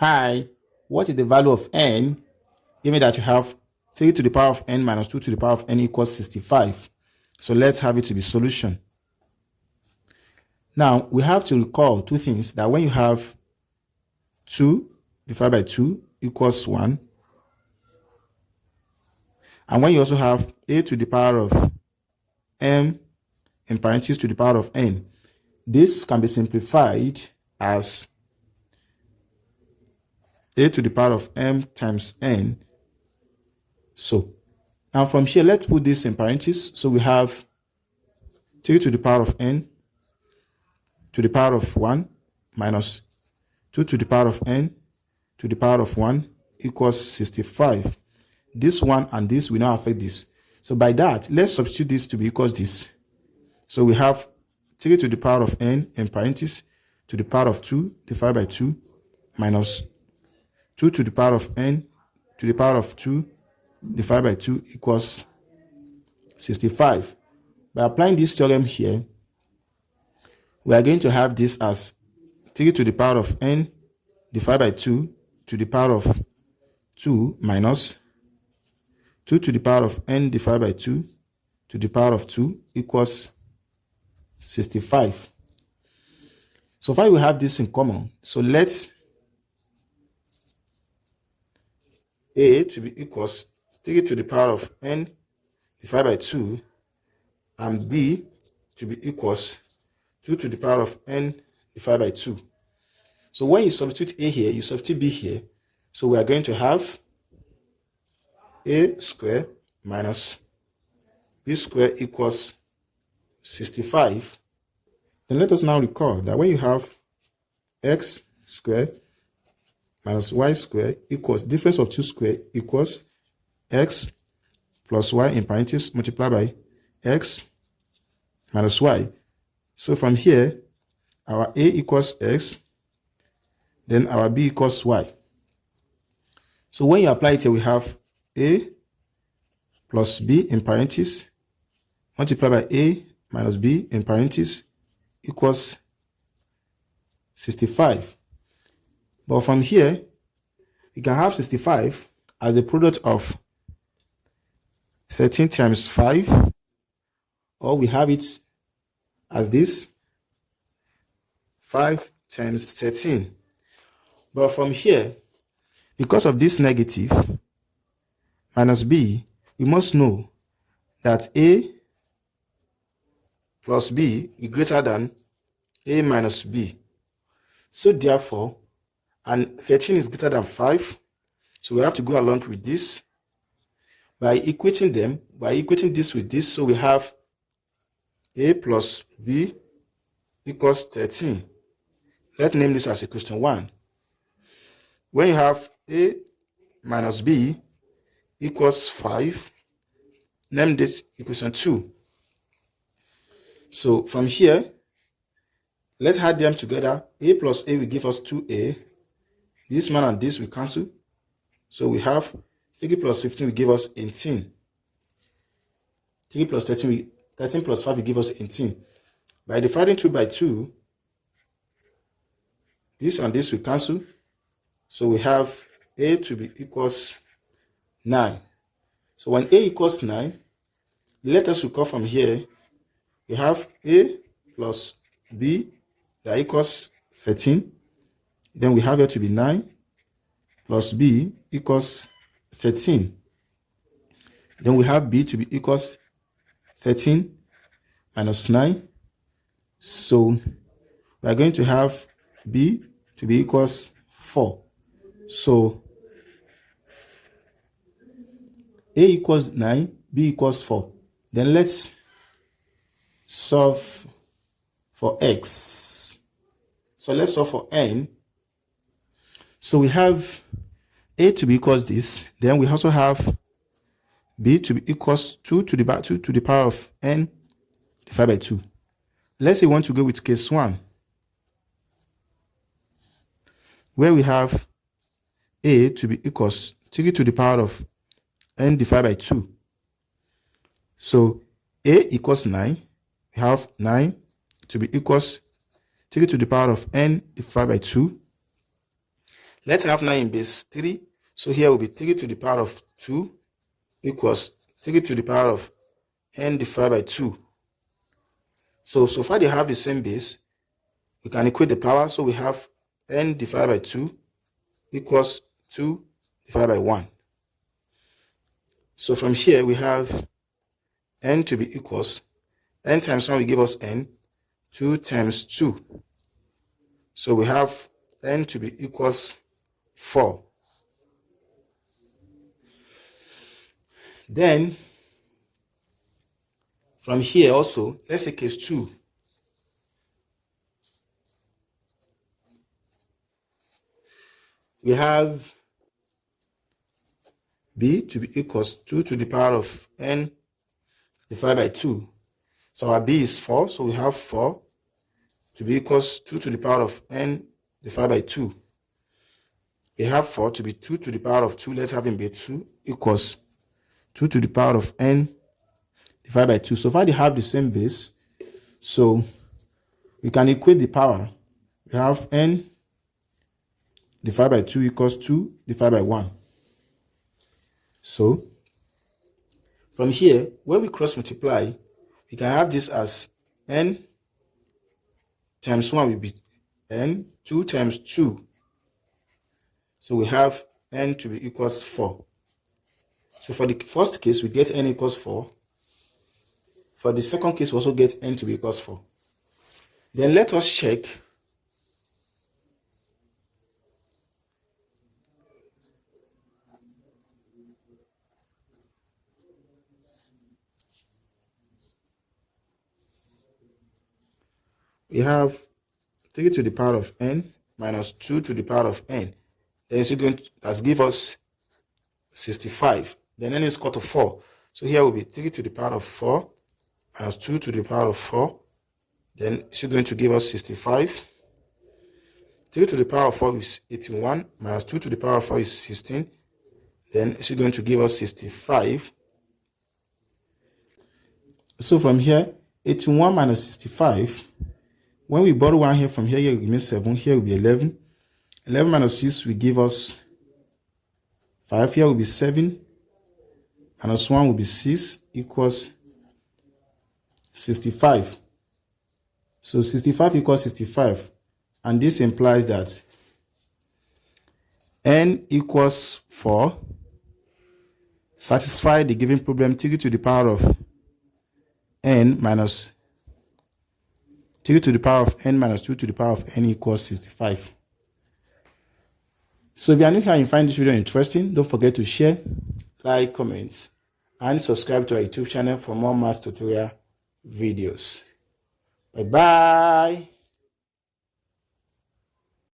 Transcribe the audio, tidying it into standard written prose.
Hi, what is the value of n given that you have 3 to the power of n minus 2 to the power of n equals 65? So let's have it to be solution. Now, we have to recall two things, that when you have 2 divided by 2 equals 1, and when you also have a to the power of m in parentheses to the power of n, this can be simplified as a to the power of m times n. So now from here, let's put this in parentheses. So we have 3 to the power of n to the power of 1 minus 2 to the power of n to the power of 1 equals 65. This one and this will now affect this. So by that, let's substitute this to be equals this. So we have 3 to the power of n in parentheses to the power of 2 divided by 2 minus 2 to the power of n to the power of 2 divided by 2 equals 65. By applying this theorem here, we are going to have this as 3 to the power of n divided by 2 to the power of 2 minus 2 to the power of n divided by 2 to the power of 2 equals 65. So far we have this in common. So let's a to be equals 3 to the power of n divided by 2 and b to be equals 2 to the power of n divided by 2. So when you substitute a here, you substitute b here. So we are going to have a square minus b square equals 65. Then let us now recall that when you have x squared minus y squared equals difference of 2 square equals x plus y in parentheses multiplied by x minus y. So from here, our a equals x, then our b equals y. So when you apply it here, we have a plus b in parentheses multiplied by a minus b in parentheses equals 65. But from here, we can have 65 as the product of 13 times 5, or we have it as this 5 times 13. But from here, because of this negative minus b, we must know that a plus b is greater than a minus b. So therefore, and 13 is greater than 5, so we have to go along with this by equating them, by equating this with this. So we have a plus b equals 13. Let's name this as equation 1. When you have a minus b equals 5, name this equation 2. So from here, let's add them together. A plus a will give us 2a. This one and this will cancel. So we have 3 plus 15 will give us 18. 3 plus 13 plus 5 will give us 18. By dividing 2 by 2, this and this will cancel. So we have a to be equals 9. So when a equals 9, let us recall from here, we have a plus b that equals 13. Then we have it to be 9 plus b equals 13. Then we have b to be equals 13 minus 9. So we are going to have b to be equals 4. So a equals 9, b equals 4. Then let's solve for x. So let's solve for n. So we have a to be equals this. Then we also have b to be equals 2 to the power of n divided by 2. Let's say we want to go with case 1, where we have a to be equals 3 to the power of n divided by 2. So a equals 9. We have 9 to be equals 3 to the power of n divided by 2. Let's have 9 in base 3. So here will be 3 to the power of 2 equals 3 to the power of n divided by 2. So far they have the same base. We can equate the power. So we have n divided by 2 equals 2 divided by 1. So from here we have n to be equals, n times 1 will give us n, 2 times 2. So we have n to be equals 4. Then from here also, let's say case 2. We have b to be equals 2 to the power of n divided by 2. So our b is 4, so we have 4 to be equals 2 to the power of n divided by 2. We have 4 to be 2 to the power of 2, let's have it be 2, equals 2 to the power of n divided by 2. So far they have the same base, so we can equate the power. We have n divided by 2 equals 2 divided by 1. So from here, when we cross multiply, we can have this as n times 1 will be n, 2 times 2. So we have n to be equals 4. So for the first case, we get n equals 4. For the second case, we also get n to be equals 4. Then let us check we have 3 to the power of n minus 2 to the power of n. Then it's going to that's give us 65. Then n is equal to 4. So here will be 3 to the power of 4 minus 2 to the power of 4. Then it's going to give us 65. 3 to the power of 4 is 81 minus 2 to the power of 4 is 16. Then it's going to give us 65. So from here, 81 minus 65. When we borrow 1 here from here, it will give me 7. Here will be 11. 11 minus 6 will give us 5. Here will be 7. Minus 1 will be 6 equals 65. So 65 equals 65. And this implies that n equals 4. Satisfy the given problem 3 to the power of n minus 3 to the power of n minus 2 to the power of n equals 65. So if you are new here and you find this video interesting, don't forget to share, like, comment, and subscribe to our YouTube channel for more math tutorial videos. Bye-bye.